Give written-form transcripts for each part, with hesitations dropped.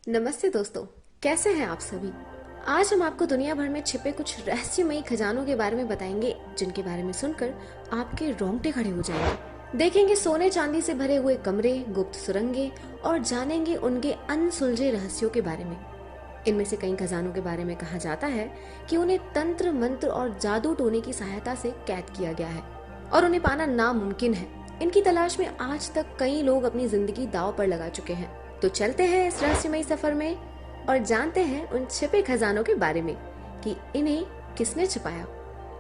नमस्ते दोस्तों, कैसे हैं आप सभी। आज हम आपको दुनिया भर में छिपे कुछ रहस्यमयी खजानों के बारे में बताएंगे, जिनके बारे में सुनकर आपके रोंगटे खड़े हो जाएंगे। देखेंगे सोने चांदी से भरे हुए कमरे, गुप्त सुरंगें और जानेंगे उनके अनसुलझे रहस्यों के बारे में। इनमें से कई खजानों के बारे में कहा जाता है कि उन्हें तंत्र मंत्र और जादू टोने की सहायता से कैद किया गया है और उन्हें पाना नामुमकिन है। इनकी तलाश में आज तक कई लोग अपनी जिंदगी दांव पर लगा चुके हैं। तो चलते हैं इस रहस्यमयी सफर में और जानते हैं उन छिपे खजानों के बारे में कि इन्हें किसने छिपाया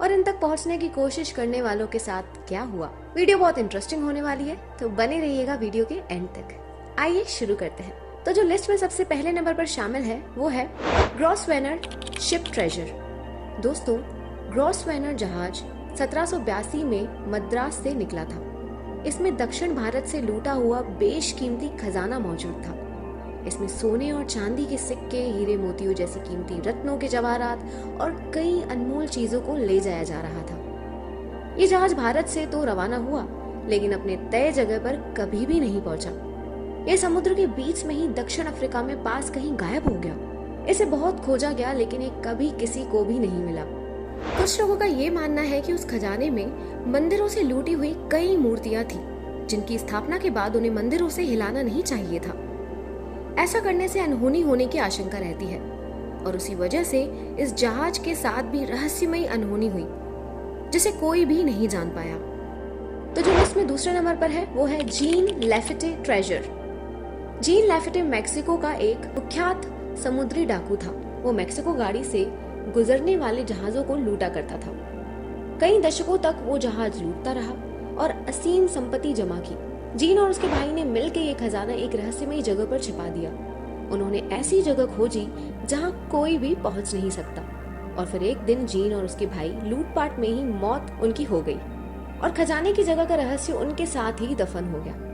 और इन तक पहुंचने की कोशिश करने वालों के साथ क्या हुआ। वीडियो बहुत इंटरेस्टिंग होने वाली है, तो बने रहिएगा वीडियो के एंड तक। आइए शुरू करते हैं। तो जो लिस्ट में सबसे पहले नंबर पर शामिल है वो है ग्रॉसवेनर शिप ट्रेजर। दोस्तों, ग्रॉसवेनर जहाज 1782 में मद्रास से निकला था। इसमें दक्षिण भारत से लूटा हुआ बेशकीमती खजाना मौजूद था। इसमें सोने और चांदी के सिक्के, हीरे मोतियों जैसी कीमती रत्नों के जवाहरात और कई अनमोल चीजों को ले जाया जा रहा था। ये जहाज भारत से तो रवाना हुआ, लेकिन अपने तय जगह पर कभी भी नहीं पहुंचा। ये समुद्र के बीच में ही दक्षिण अफ्रीका में पास कहीं गायब हो गया। इसे बहुत खोजा गया, लेकिन ये कभी किसी को भी नहीं मिला। कुछ लोगों का ये मानना है कि उस खजाने में मंदिरों से लूटी हुई कई मूर्तियां थी, जिनकी स्थापना के बाद उन्हें मंदिरों से हिलाना नहीं चाहिए था। ऐसा करने से अनहोनी होने की आशंका रहती है और उसी वजह से इस जहाज के साथ भी रहस्यमयी अनहोनी हुई, जिसे कोई भी नहीं जान पाया। तो जो लिस्ट में दूसरे नंबर पर है वो है जीन लैफेटे ट्रेजर। जीन लैफेटे मैक्सिको का एक कुख्यात समुद्री डाकू था। वो मैक्सिको गाड़ी से गुजरने वाले जहाजों को लूटा करता था। कई दशकों तक वो जहाज लूटता रहा और असीम संपत्ति जमा की। जीन और उसके भाई ने मिलकर ये खजाना एक रहस्यमयी जगह पर छिपा दिया। उन्होंने ऐसी जगह खोजी जहां कोई भी पहुंच नहीं सकता, और फिर एक दिन जीन और उसके भाई लूटपाट में ही मौत उनकी हो गई और खजाने की जगह का रहस्य उनके साथ ही दफन हो गया।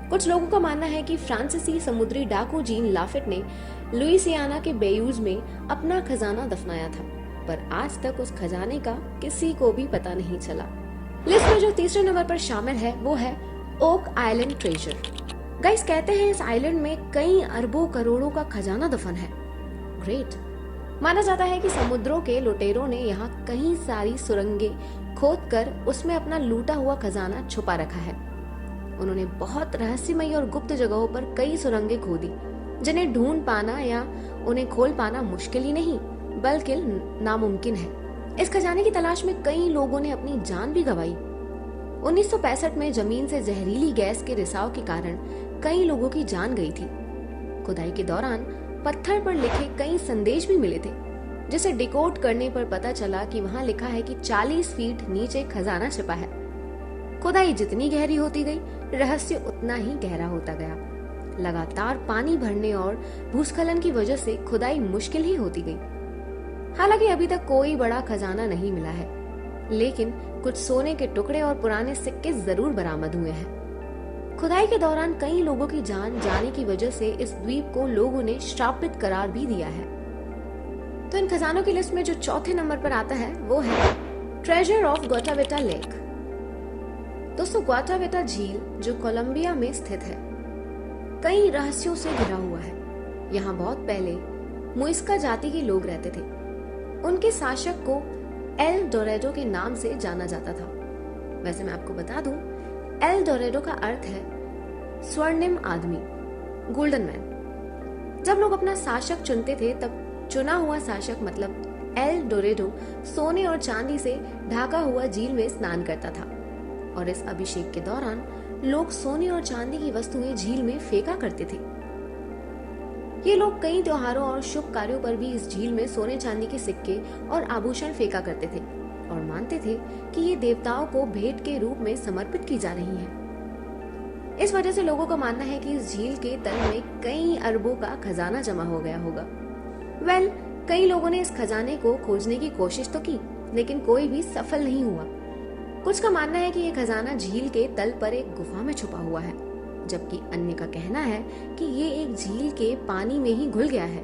कुछ लोगों का मानना है कि फ्रांसीसी समुद्री डाकू जीन लाफेट ने लुइसियाना के बेयूज में अपना खजाना दफनाया था, पर आज तक उस खजाने का किसी को भी पता नहीं चला। लिस्ट में जो तीसरे नंबर पर शामिल है वो है ओक आइलैंड ट्रेजर। गाइस, कहते हैं इस आइलैंड में कई अरबों करोड़ों का खजाना दफन है। ग्रेट। माना जाता है कि समुद्रों के लुटेरों ने यहाँ कई सारी सुरंगें खोदकर उसमें अपना लूटा हुआ खजाना छुपा रखा है। उन्होंने बहुत रहस्यमयी और गुप्त जगहों पर कई सुरंगें खोदी, जिन्हें ढूंढ पाना या उन्हें खोल पाना मुश्किल ही नहीं बल्कि नामुमकिन है। इस खजाने की तलाश में कई लोगों ने अपनी जान भी गंवाई। 1965 में जमीन से जहरीली गैस के रिसाव के कारण कई लोगों की जान गई थी। खुदाई के दौरान पत्थर पर लिखे कई संदेश भी मिले थे, जिसे डिकोड करने पर पता चला कि वहां लिखा है कि 40 फीट नीचे खजाना छिपा है। खुदाई जितनी गहरी होती गई, रहस्य उतना ही गहरा होता गया। लगातार पानी भरने और भूस्खलन की वजह से खुदाई मुश्किल ही होती गई। हालांकि अभी तक कोई बड़ा खजाना नहीं मिला है, लेकिन कुछ सोने के टुकड़े और पुराने सिक्के जरूर बरामद हुए हैं। खुदाई के दौरान कई लोगों की जान जाने की वजह से इस द्वीप को लोगों ने श्रापित करार भी दिया है। तो इन खजानों की लिस्ट में जो चौथे नंबर पर आता है वो है ट्रेजर ऑफ ग्वाटावेटा लेक। दोस्तों, ग्वाटावेटा झील जो कोलंबिया में स्थित है, कई रहस्यों से घिरा हुआ है। यहाँ बहुत पहले मुइस्का जाति के लोग रहते थे। उनके शासक को एल डोरेडो के नाम से जाना जाता था। वैसे मैं आपको बता दूं, एल डोरेडो का अर्थ है स्वर्णिम आदमी, गोल्डन मैन। जब लोग अपना शासक चुनते थे, तब चुना हुआ शासक मतलब एल डोरेडो सोने और चांदी से ढका हुआ झील में स्नान करता था, और इस अभिषेक के दौरान लोग सोने और चांदी की वस्तुएं झील में फेंका करते थे। ये लोग कई त्योहारों और शुभ कार्यों पर भी इस झील में सोने चांदी के सिक्के और आभूषण फेंका करते थे और मानते थे कि ये देवताओं को भेंट के रूप में समर्पित की जा रही है। इस वजह से लोगों का मानना है कि इस झील के तल में कई अरबों का खजाना जमा हो गया होगा। कई लोगों ने इस खजाने को खोजने की कोशिश तो की, लेकिन कोई भी सफल नहीं हुआ। कुछ का मानना है कि ये खजाना झील के तल पर एक गुफा में छुपा हुआ है, जबकि अन्य का कहना है कि ये एक झील के पानी में ही घुल गया है।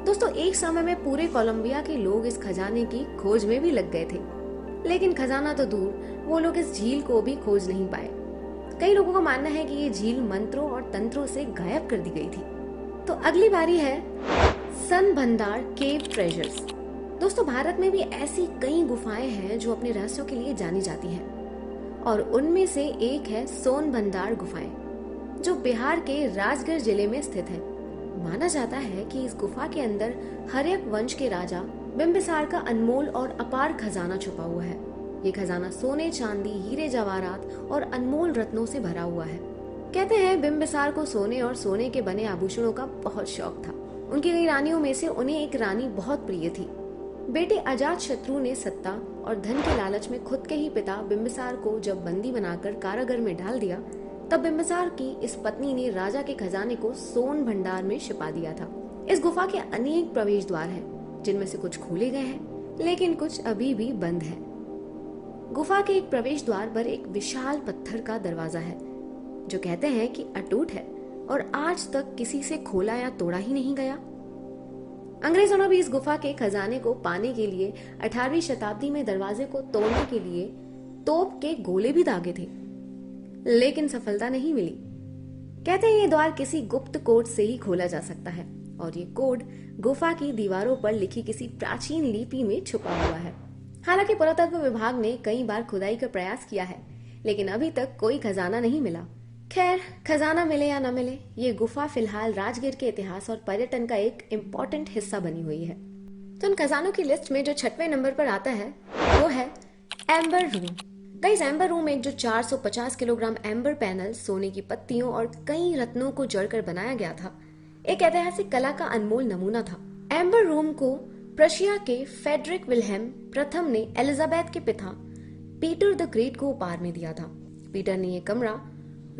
दोस्तों, एक समय में पूरे कोलंबिया के लोग इस खजाने की खोज में भी लग गए थे, लेकिन खजाना तो दूर, वो लोग इस झील को भी खोज नहीं पाए। कई लोगों का मानना है कि ये झील मंत्रों और तंत्रों से गायब कर दी गई थी। तो अगली बारी है सनबंदार केव ट्रेजर्स। दोस्तों, भारत में भी ऐसी कई गुफाएं हैं जो अपने रहस्यों के लिए जानी जाती हैं और उनमें से एक है सोनबंदार गुफाएं, जो बिहार के राजगढ़ जिले में स्थित है। माना जाता है कि इस गुफा के अंदर हर्यक वंश के राजा बिंबिसार का अनमोल और अपार खजाना छुपा हुआ है। ये खजाना सोने, चांदी, हीरे जवाहरात और अनमोल रत्नों से भरा हुआ है। कहते हैं बिंबिसार को सोने और सोने के बने आभूषणों का बहुत शौक था। उनकी कई रानियों में से उन्हें एक रानी बहुत प्रिय थी। बेटे अजात शत्रु ने सत्ता और धन के लालच में खुद के ही पिता बिंबिसार को जब बंदी बनाकर कारागार में डाल दिया, तब बिंबिसार की इस पत्नी ने राजा के खजाने को सोन भंडार में छिपा दिया था। इस गुफा के अनेक प्रवेश द्वार हैं, जिनमें से कुछ खोले गए हैं, लेकिन कुछ अभी भी बंद है। गुफा के एक प्रवेश द्वार पर एक विशाल पत्थर का दरवाजा है, जो कहते हैं कि अटूट है और आज तक किसी से खोला या तोड़ा ही नहीं गया। अंग्रेजों ने भी इस गुफा के खजाने को पाने के लिए 18वीं शताब्दी में दरवाजे को तोड़ने के लिए तोप के गोले भी दागे थे, लेकिन सफलता नहीं मिली। कहते हैं ये द्वार किसी गुप्त कोड से ही खोला जा सकता है और ये कोड गुफा की दीवारों पर लिखी किसी प्राचीन लिपि में छुपा हुआ है। हालांकि पुरातत्व विभाग ने कई बार खुदाई का प्रयास किया है, लेकिन अभी तक कोई खजाना नहीं मिला। खैर, खजाना मिले या न मिले, ये गुफा फिलहाल राजगीर के इतिहास और पर्यटन का एक इम्पोर्टेंट हिस्सा बनी हुई है। तो इन खजानों की लिस्ट में जो 6वें नंबर पर आता है वो है amber room. Guys, amber room एक जो 450 किलोग्राम एम्बर पैनल, सोने की पत्तियों और कई रत्नों को जड़कर बनाया गया था, एक ऐतिहासिक कला का अनमोल नमूना था। एम्बर रूम को प्रशिया के फेडरिक विल्हेम प्रथम ने एलिजाबेथ के पिता पीटर द ग्रेट को उपहार में दिया था। पीटर ने यह कमरा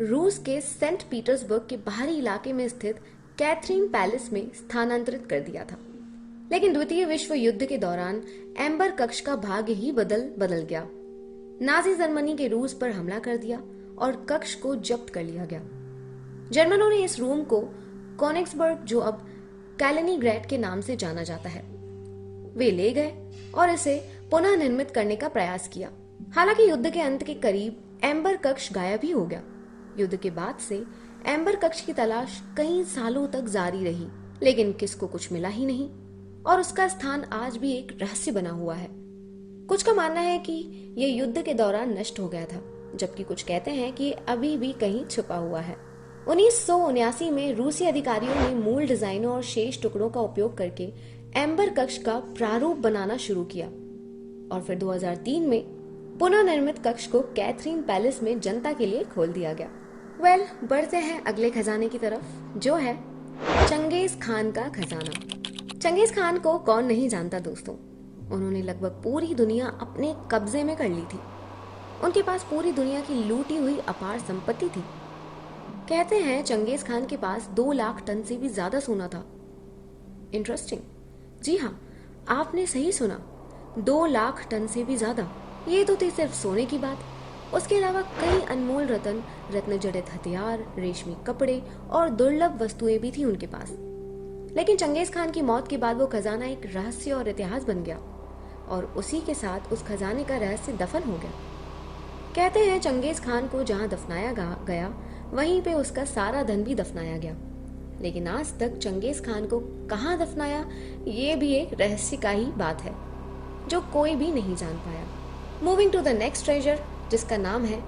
रूस के सेंट पीटर्सबर्ग के बाहरी इलाके में स्थित कैथरीन पैलेस में स्थानांतरित कर दिया था। लेकिन द्वितीय विश्व युद्ध के दौरान एम्बर कक्ष का भाग्य ही बदल गया। नाजी जर्मनी के रूस पर हमला कर दिया और कक्ष को जब्त कर लिया गया। जर्मनों ने इस रूम को कोनिग्सबर्ग, जो अब कैलेनिग्रैड के नाम से जाना जाता है, वे ले गए और इसे पुनः निर्मित करने का प्रयास किया। हालांकि युद्ध के अंत के करीब एम्बर कक्ष गायब ही हो गया। युद्ध के बाद से एम्बर कक्ष की तलाश कई सालों तक जारी रही, लेकिन किसको कुछ मिला ही नहीं और उसका स्थान आज भी एक रहस्य बना हुआ है। कुछ का मानना है कि यह युद्ध के दौरान नष्ट हो गया था, जबकि कुछ कहते हैं कि अभी भी कहीं छुपा हुआ है। 1979 में रूसी अधिकारियों ने मूल डिजाइनों और शेष टुकड़ों का उपयोग करके एम्बर कक्ष का प्रारूप बनाना शुरू किया और फिर 2003 में पुनः निर्मित कक्ष को कैथरीन पैलेस में जनता के लिए खोल दिया गया। बढ़ते हैं अगले खजाने की तरफ, जो है चंगेज खान का खजाना। चंगेज खान को कौन नहीं जानता दोस्तों। उन्होंने लगभग पूरी दुनिया अपने कब्जे में कर ली थी। उनके पास पूरी दुनिया की लूटी हुई अपार संपत्ति थी। कहते हैं चंगेज खान के पास 2 लाख टन से भी ज्यादा सोना था। इंटरेस्टिंग। जी हाँ, आपने सही सुना, 2 लाख टन से भी ज्यादा। ये तो थी सिर्फ सोने की बात। उसके अलावा कई अनमोल रत्न जड़ित हथियार, रेशमी कपड़े और दुर्लभ वस्तुएं भी थी उनके पास। लेकिन चंगेज खान की मौत के बाद वो खजाना एक रहस्य और इतिहास बन गया और उसी के साथ उस खजाने का रहस्य दफन हो गया। कहते हैं चंगेज खान को जहां दफनाया गया वहीं पे उसका सारा धन भी दफनाया गया, लेकिन आज तक चंगेज खान को कहां दफनाया ये भी एक रहस्य का ही बात है, जो कोई भी नहीं जान पाया। Moving to the next treasure, जिसका नाम है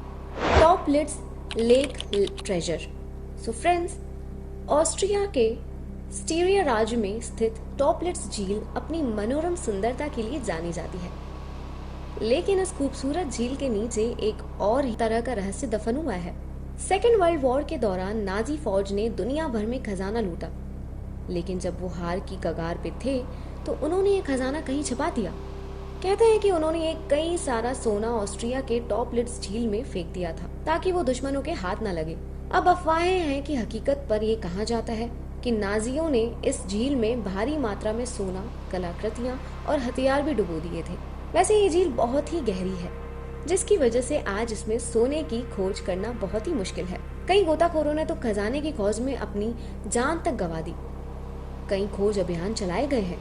Toplitz lake treasure. So friends, Austria के स्टीरिया राज्य में स्थित टॉपलिट्स झील अपनी मनोरम सुंदरता के लिए जानी जाती है, लेकिन इस खूबसूरत झील के नीचे एक और ही तरह का रहस्य दफन हुआ है। सेकेंड वर्ल्ड वॉर के दौरान नाजी फौज ने दुनिया भर में खजाना लूटा, लेकिन जब वो हार की कगार पे थे तो उन्होंने ये खजाना कहीं छिपा दिया। कहते हैं कि उन्होंने एक कई सारा सोना ऑस्ट्रिया के टॉपलिट्स झील में फेंक दिया था ताकि वो दुश्मनों के हाथ न लगे। अब अफवाहें हैं कि हकीकत पर ये कहा जाता है कि नाजियों ने इस झील में भारी मात्रा में सोना, कलाकृतियां और हथियार भी डुबो दिए थे। वैसे ये झील बहुत ही गहरी है, जिसकी वजह से आज इसमें सोने की खोज करना बहुत ही मुश्किल है। कई गोताखोरों ने तो खजाने की खोज में अपनी जान तक गंवा दी। कई खोज अभियान चलाए गए हैं,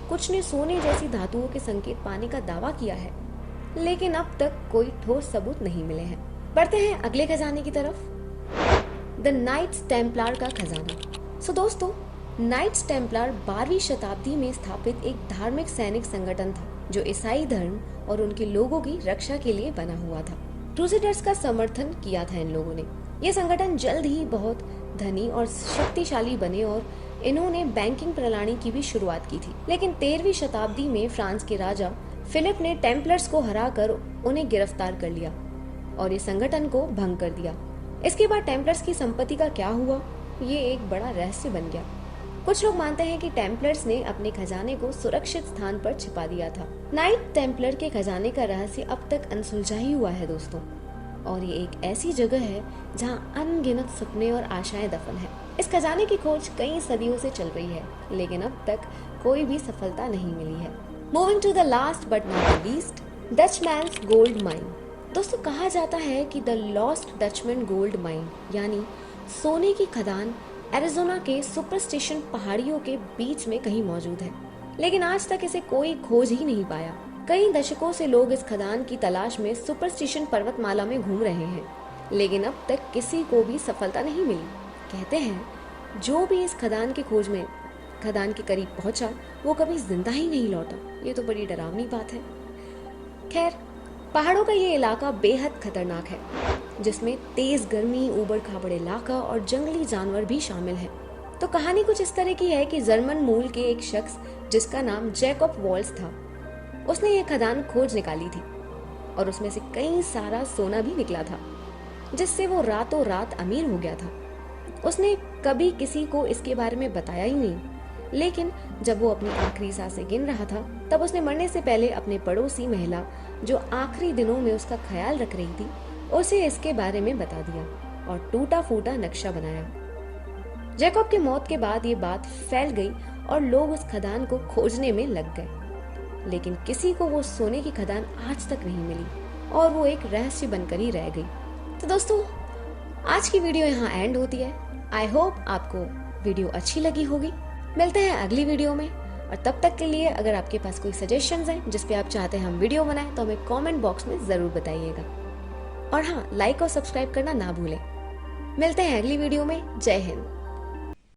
कुछ ने सोने जैसी धातुओं के संकेत पाने का दावा किया है, लेकिन अब तक कोई ठोस सबूत नहीं मिले हैं। बढ़ते हैं अगले खजाने की तरफ, द नाइट्स टेम्पलार का खजाना। सो दोस्तों, नाइट्स टेम्पलर 12वीं शताब्दी में स्थापित एक धार्मिक सैनिक संगठन था जो ईसाई धर्म और उनके लोगों की रक्षा के लिए बना हुआ था। क्रूसेडर्स का समर्थन किया था इन लोगों ने। यह संगठन जल्द ही बहुत धनी और शक्तिशाली बने और इन्होंने बैंकिंग प्रणाली की भी शुरुआत की थी। लेकिन 13वीं शताब्दी में फ्रांस के राजा फिलिप ने टेम्पलर्स को हराकर उन्हें गिरफ्तार कर लिया और इस संगठन को भंग कर दिया। इसके बाद टेम्पलर्स की संपत्ति का क्या हुआ, ये एक बड़ा रहस्य बन गया। कुछ लोग मानते हैं कि टेम्पलर्स ने अपने खजाने को सुरक्षित स्थान पर छिपा दिया था। नाइट टेम्पलर के खजाने का रहस्य अब तक अनसुलझा ही हुआ है दोस्तों, और ये एक ऐसी जगह है जहां अनगिनत सपने और आशाएं दफन है। इस खजाने की खोज कई सदियों से चल रही है, लेकिन अब तक कोई भी सफलता नहीं मिली है। Moving to the last but not least, Dutchman's gold mine. दोस्तों, कहा जाता है कि the lost Dutchman gold mine यानी सोने की खदान एरिज़ोना के सुपरस्टिशन पहाड़ियों के बीच में कहीं मौजूद है, लेकिन आज तक इसे कोई खोज ही नहीं पाया। कई दशकों से लोग इस खदान की तलाश में सुपरस्टिशन पर्वतमाला में घूम रहे हैं, लेकिन अब तक किसी को भी सफलता नहीं मिली। कहते हैं जो भी इस खदान की खोज में खदान के करीब पहुंचा वो कभी जिंदा ही नहीं लौटा। ये तो बड़ी डरावनी बात है। खैर, पहाड़ों का ये इलाका बेहद खतरनाक है, जिसमें तेज गर्मी, ऊबड़ खाबड़ इलाका और जंगली जानवर भी शामिल हैं। तो कहानी कुछ इस तरह की है कि जर्मन मूल के एक शख्स जिसका नाम जैकब वॉल्स था, उसने ये खदान खोज निकाली थी और उसमें से कई सारा सोना भी निकला था, जिससे वो रातों रात अमीर हो गया था। उसने कभी किसी को इसके बारे में बताया ही नहीं, लेकिन जब वो अपनी आखिरी सांसें गिन रहा था तब उसने मरने से पहले अपने पड़ोसी महिला जो आखिरी दिनों में उसका ख्याल रख रही थी उसे इसके बारे में बता दिया और टूटा फूटा नक्शा बनाया। जैकब की मौत के बाद ये बात फैल गई और लोग उस खदान को खोजने में लग गए, लेकिन किसी को वो सोने की खदान आज तक नहीं मिली और वो एक रहस्य बनकर ही रह गई। तो दोस्तों, आज की वीडियो यहाँ एंड होती है। आई होप आपको वीडियो अच्छी लगी होगी। मिलते हैं अगली वीडियो में, और तब तक के लिए अगर आपके पास कोई सजेशंस हैं जिस पे आप चाहते हैं हम वीडियो बनाएं तो हमें कमेंट बॉक्स में जरूर बताइएगा। और हाँ, लाइक और सब्सक्राइब करना ना भूलें। मिलते हैं अगली वीडियो में। जय हिंद।